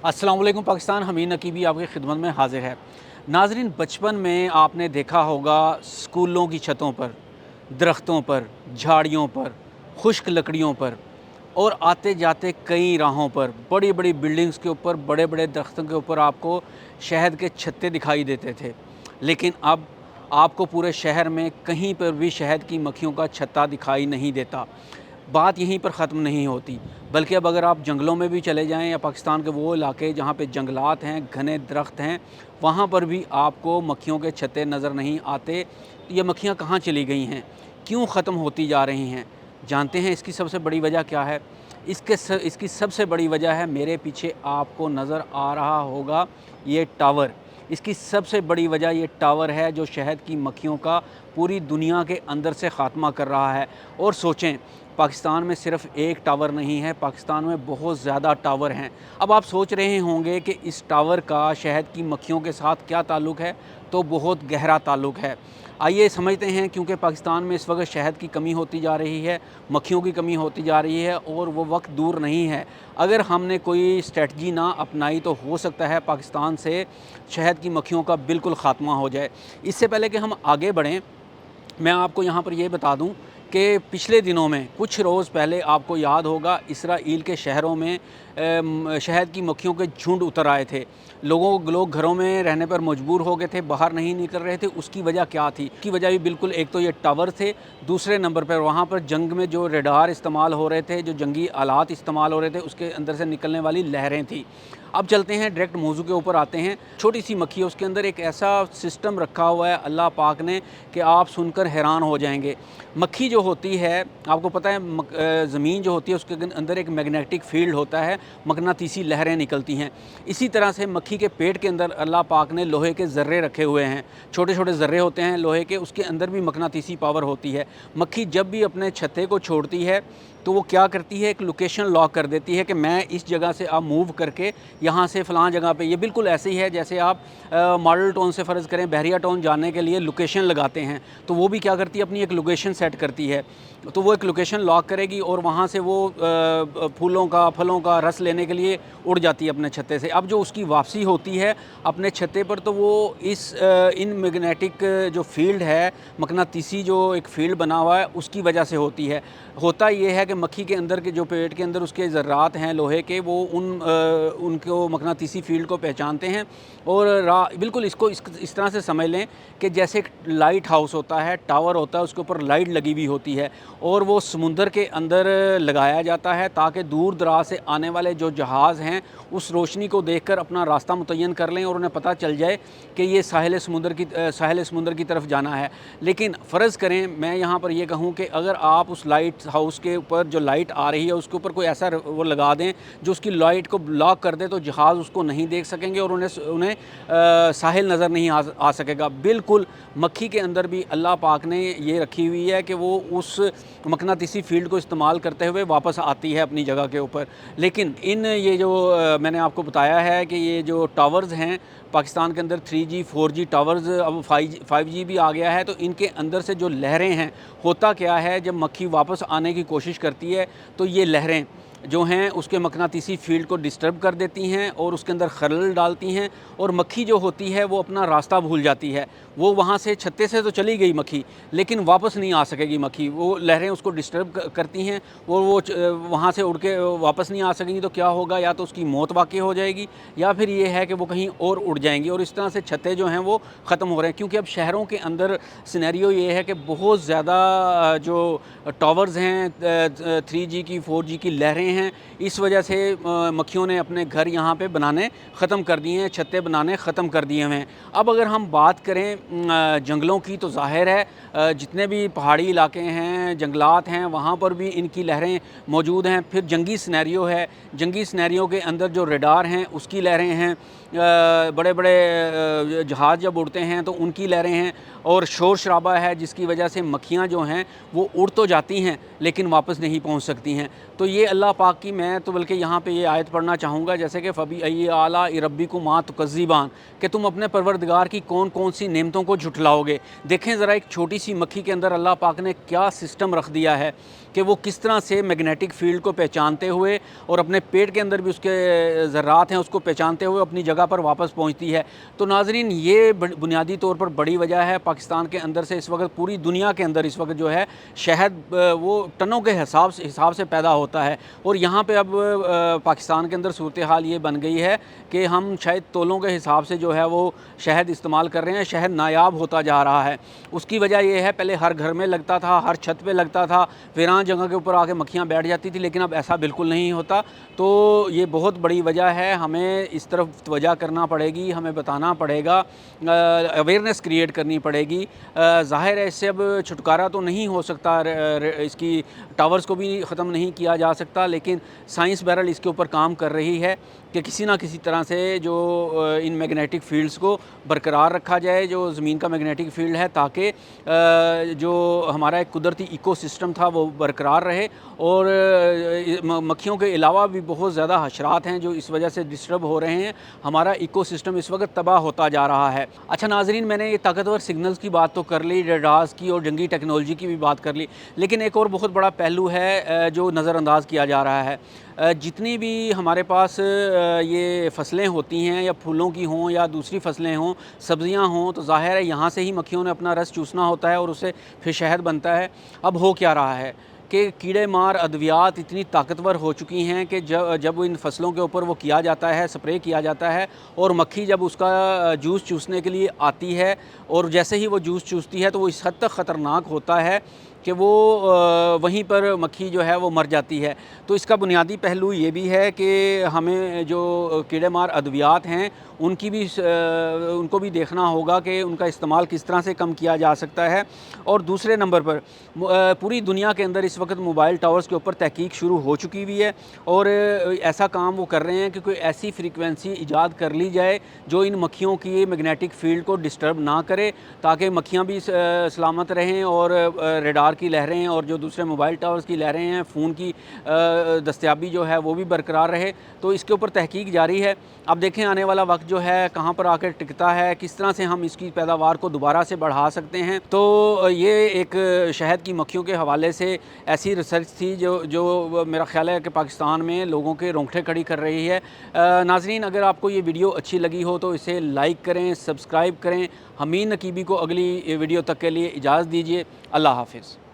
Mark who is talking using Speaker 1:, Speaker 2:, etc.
Speaker 1: अस्सलाम वालेकुम पाकिस्तान, हमीद नकीबी आपकी खिदमत में हाजिर है। नाजरीन, बचपन में आपने देखा होगा स्कूलों की छतों पर, दरख्तों पर, झाड़ियों पर, खुश्क लकड़ियों पर और आते जाते कई राहों पर बड़ी बड़ी बिल्डिंग्स के ऊपर, बड़े बड़े दरख्तों के ऊपर आपको शहद के छत्ते दिखाई देते थे। लेकिन अब आपको पूरे शहर में कहीं पर भी शहद की मक्खियों का छत्ता दिखाई नहीं देता। बात यहीं पर ख़त्म नहीं होती, बल्कि अब अगर आप जंगलों में भी चले जाएं या पाकिस्तान के वो इलाके जहाँ पे जंगलात हैं, घने दरख्त हैं, वहाँ पर भी आपको मक्खियों के छत्ते नज़र नहीं आते। तो ये मक्खियाँ कहाँ चली गई हैं, क्यों ख़त्म होती जा रही हैं? जानते हैं इसकी सबसे बड़ी वजह क्या है? इसकी सबसे बड़ी वजह है, मेरे पीछे आपको नज़र आ रहा होगा ये टावर। इसकी सबसे बड़ी वजह ये टावर है जो शहद की मक्खियों का पूरी दुनिया के अंदर से ख़ात्मा कर रहा है। और सोचें, पाकिस्तान में सिर्फ़ एक टावर नहीं है, पाकिस्तान में बहुत ज़्यादा टावर हैं। अब आप सोच रहे होंगे कि इस टावर का शहद की मक्खियों के साथ क्या ताल्लुक़ है? तो बहुत गहरा ताल्लुक़ है। आइए समझते हैं, क्योंकि पाकिस्तान में इस वक्त शहद की कमी होती जा रही है, मक्खियों की कमी होती जा रही है और वो वक्त दूर नहीं है। अगर हमने कोई स्ट्रेटजी ना अपनाई तो हो सकता है पाकिस्तान से शहद की मक्खियों का बिल्कुल ख़ात्मा हो जाए। इससे पहले कि हम आगे बढ़ें, मैं आपको यहाँ पर ये बता दूँ कि पिछले दिनों में कुछ रोज़ पहले आपको याद होगा इसराइल के शहरों में शहद की मक्खियों के झुंड उतर आए थे। लोग घरों में रहने पर मजबूर हो गए थे, बाहर नहीं निकल रहे थे। उसकी वजह क्या थी? उसकी वजह भी बिल्कुल, एक तो ये टावर थे, दूसरे नंबर पर वहाँ पर जंग में जो रडार इस्तेमाल हो रहे थे, जो जंगी आलात इस्तेमाल हो रहे थे, उसके अंदर से निकलने वाली लहरें थी। अब चलते हैं, डायरेक्ट मौजू के ऊपर आते हैं। छोटी सी मक्खी है, उसके अंदर एक ऐसा सिस्टम रखा हुआ है अल्लाह पाक ने कि आप सुनकर हैरान हो जाएंगे। मक्खी जो होती है, आपको पता है ज़मीन जो होती है उसके अंदर एक मैग्नेटिक फील्ड होता है, मकनातीसी लहरें निकलती हैं। इसी तरह से मक्खी के पेट के अंदर अल्लाह पाक ने लोहे के ज़र्रे रखे हुए हैं, छोटे छोटे ज़र्रे होते हैं लोहे के, उसके अंदर भी मकनातीसी पावर होती है। मक्खी जब भी अपने छत्ते को छोड़ती है तो वो क्या करती है, एक लोकेशन लॉक कर देती है कि मैं इस जगह से आप मूव करके यहाँ से फ़लाँ जगह पे। ये बिल्कुल ऐसे ही है जैसे आप मॉडल टाउन से फ़र्ज़ करें बहरिया टाउन जाने के लिए लोकेशन लगाते हैं, तो वो भी क्या करती है, अपनी एक लोकेशन सेट करती है। तो वो एक लोकेशन लॉक करेगी और वहाँ से वो फूलों का, फलों का रस लेने के लिए उड़ जाती है अपने छत्ते से। अब जो उसकी वापसी होती है अपने छत्ते पर, तो वो इन मैग्नेटिक जो फील्ड है, मकनातीसी जो एक फील्ड बना हुआ है, उसकी वजह से होती है। होता ये है कि मक्खी के अंदर के जो पेट के अंदर उसके ज़र्रात हैं लोहे के, वो उनको मकनातीसी फ़ील्ड को पहचानते हैं और बिल्कुल इसको इस तरह से समझ लें कि जैसे एक लाइट हाउस होता है, टावर होता है, उसके ऊपर लाइट लगी हुई होती है और वो समुंदर के अंदर लगाया जाता है ताकि दूर दराज से आने वाले जो जहाज़ हैं उस रोशनी को देखकर अपना रास्ता मुतय्यन कर लें और उन्हें पता चल जाए कि ये साहिल समुंदर की तरफ जाना है। लेकिन फ़र्ज़ करें मैं यहाँ पर ये कहूँ कि अगर आप उस लाइट हाउस के ऊपर जो लाइट आ रही है उसके ऊपर कोई ऐसा वो लगा दें जो उसकी लाइट को ब्लॉक कर दे, तो जहाज़ उसको नहीं देख सकेंगे और उन्हें साहिल नज़र नहीं आ सकेगा। बिल्कुल मक्खी के अंदर भी अल्लाह पाक ने ये रखी हुई है कि वो उस मकनातीसी फ़ील्ड को इस्तेमाल करते हुए वापस आती है अपनी जगह के ऊपर। लेकिन ये जो मैंने आपको बताया है कि ये जो टावर्स हैं पाकिस्तान के अंदर, 3G 4G टावर्स, अब 5G भी आ गया है, तो इनके अंदर से जो लहरें हैं, होता क्या है, जब मक्खी वापस आने की कोशिश करती है तो ये लहरें जो हैं उसके मकनातीसी फ़ील्ड को डिस्टर्ब कर देती हैं और उसके अंदर खलल डालती हैं और मक्खी जो होती है वो अपना रास्ता भूल जाती है। वो वहाँ से छत्ते से तो चली गई मक्खी, लेकिन वापस नहीं आ सकेगी मक्खी। वो लहरें उसको डिस्टर्ब करती हैं और वो वहाँ से उड़ के वापस नहीं आ सकेंगी। तो क्या होगा, या तो उसकी मौत वाक़ई हो जाएगी या फिर ये है कि वो कहीं और उड़ जाएंगी और इस तरह से छत्ते जो हैं वो ख़त्म हो रहे हैं। क्योंकि अब शहरों के अंदर सिनेरियो ये है कि बहुत ज़्यादा जो टावर्स हैं, 3G की 4G की लहरें हैं, इस वजह से मक्खियों ने अपने घर यहाँ पे बनाने ख़त्म कर दिए हैं, छत्ते बनाने ख़त्म कर दिए हैं। अब अगर हम बात करें जंगलों की, तो ज़ाहिर है जितने भी पहाड़ी इलाके हैं, जंगलात हैं, वहाँ पर भी इनकी लहरें मौजूद हैं। फिर जंगी सिनेरियो है, जंगी सिनेरियो के अंदर जो रडार हैं उसकी लहरें हैं, बड़े बड़े जहाज़ जब उड़ते हैं तो उनकी लहरें हैं और शोर शराबा है जिसकी वजह से मक्खियाँ जो हैं वो उड़ तो जाती हैं लेकिन वापस नहीं पहुँच सकती हैं। तो ये अल्लाह पाक की, मैं तो बल्कि यहाँ पे ये आयत पढ़ना चाहूँगा जैसे कि फ़बी अय्यि आला रब्बिकुमा तुकज़्ज़िबान, कि तुम अपने परवरदिगार की कौन कौन सी नेमतों को झुठलाओगे। देखें ज़रा, एक छोटी सी मक्खी के अंदर अल्लाह पाक ने क्या सिस्टम रख दिया है कि वो किस तरह से मैग्नेटिक फ़ील्ड को पहचानते हुए और अपने पेट के अंदर भी उसके ज़र्रात हैं उसको पहचानते हुए अपनी जगह पर वापस पहुंचती है। तो नाज़रीन, ये बुनियादी तौर पर बड़ी वजह है पाकिस्तान के अंदर से इस वक्त, पूरी दुनिया के अंदर इस वक्त जो है शहद वो टनों के हिसाब से पैदा होता है। और यहाँ पे अब पाकिस्तान के अंदर सूरत हाल ये बन गई है कि हम शायद तोलों के हिसाब से जो है वो शहद इस्तेमाल कर रहे हैं। शहद नायाब होता जा रहा है। उसकी वजह यह है, पहले हर घर में लगता था, हर छत पे लगता था, वीरान जगह के ऊपर आके मक्खियाँ बैठ जाती थी, लेकिन अब ऐसा बिल्कुल नहीं होता। तो ये बहुत बड़ी वजह है, हमें इस तरफ तवज्जो करना पड़ेगी, हमें बताना पड़ेगा, अवेयरनेस क्रिएट करनी पड़ेगी। ज़ाहिर है इससे अब छुटकारा तो नहीं हो सकता, इसकी टावर्स को भी ख़त्म नहीं किया जा सकता, लेकिन साइंस बहरहाल इसके ऊपर काम कर रही है कि किसी ना किसी तरह से जो इन मैग्नेटिक फ़ील्ड्स को बरकरार रखा जाए, जो ज़मीन का मैग्नेटिक फ़ील्ड है, ताकि जो हमारा एक कुदरती इकोसिस्टम था वो बरकरार रहे। और मक्खियों के अलावा भी बहुत ज़्यादा हशरात हैं जो इस वजह से डिस्टर्ब हो रहे हैं। हमारा इकोसिस्टम इस वक्त तबाह होता जा रहा है। अच्छा नाज़रीन, मैंने ये ताकतवर सिग्नल्स की बात तो कर ली, रडार्स की और जंगी टेक्नोलॉजी की भी बात कर ली, लेकिन एक और बहुत बड़ा पहलू है जो नज़रअंदाज़ किया जा रहा है। जितनी भी हमारे पास ये फसलें होती हैं, या फूलों की हों या दूसरी फसलें हों, सब्ज़ियाँ हों, तो ज़ाहिर है यहाँ से ही मक्खियों ने अपना रस चूसना होता है और उससे फिर शहद बनता है। अब हो क्या रहा है कि कीड़े मार अद्वियात इतनी ताकतवर हो चुकी हैं कि जब इन फसलों के ऊपर वो किया जाता है, स्प्रे किया जाता है, और मक्खी जब उसका जूस चूसने के लिए आती है, और जैसे ही वो जूस चूसती है तो वो इस हद तक ख़तरनाक होता है कि वो वहीं पर मक्खी जो है वो मर जाती है। तो इसका बुनियादी पहलू ये भी है कि हमें जो कीड़े मार अद्वियात हैं उनको भी देखना होगा कि उनका इस्तेमाल किस तरह से कम किया जा सकता है। और दूसरे नंबर पर पूरी दुनिया के अंदर इस वक्त मोबाइल टावर्स के ऊपर तहकीक शुरू हो चुकी हुई है, और ऐसा काम वो कर रहे हैं कि कोई ऐसी फ्रीक्वेंसी ईजाद कर ली जाए जो इन मक्खियों की मैग्नेटिक फ़ील्ड को डिस्टर्ब ना करे, ताकि मक्खियाँ भी सलामत रहें और रडार की लहरें और जो दूसरे मोबाइल टावर्स की लहरें हैं, फ़ोन की दस्तयाबी जो है वो भी बरकरार रहे। तो इसके ऊपर तहकीक जारी है। अब देखें आने वाला वक्त जो है कहाँ पर आकर टिकता है, किस तरह से हम इसकी पैदावार को दोबारा से बढ़ा सकते हैं। तो ये एक शहद की मक्खियों के हवाले से ऐसी रिसर्च थी जो मेरा ख़्याल है कि पाकिस्तान में लोगों के रोंगटे खड़ी कर रही है। नाज़रीन, अगर आपको ये वीडियो अच्छी लगी हो तो इसे लाइक करें, सब्सक्राइब करें। हमीद नकीबी को अगली वीडियो तक के लिए इजाज़त दीजिए। अल्लाह हाफ़िज़।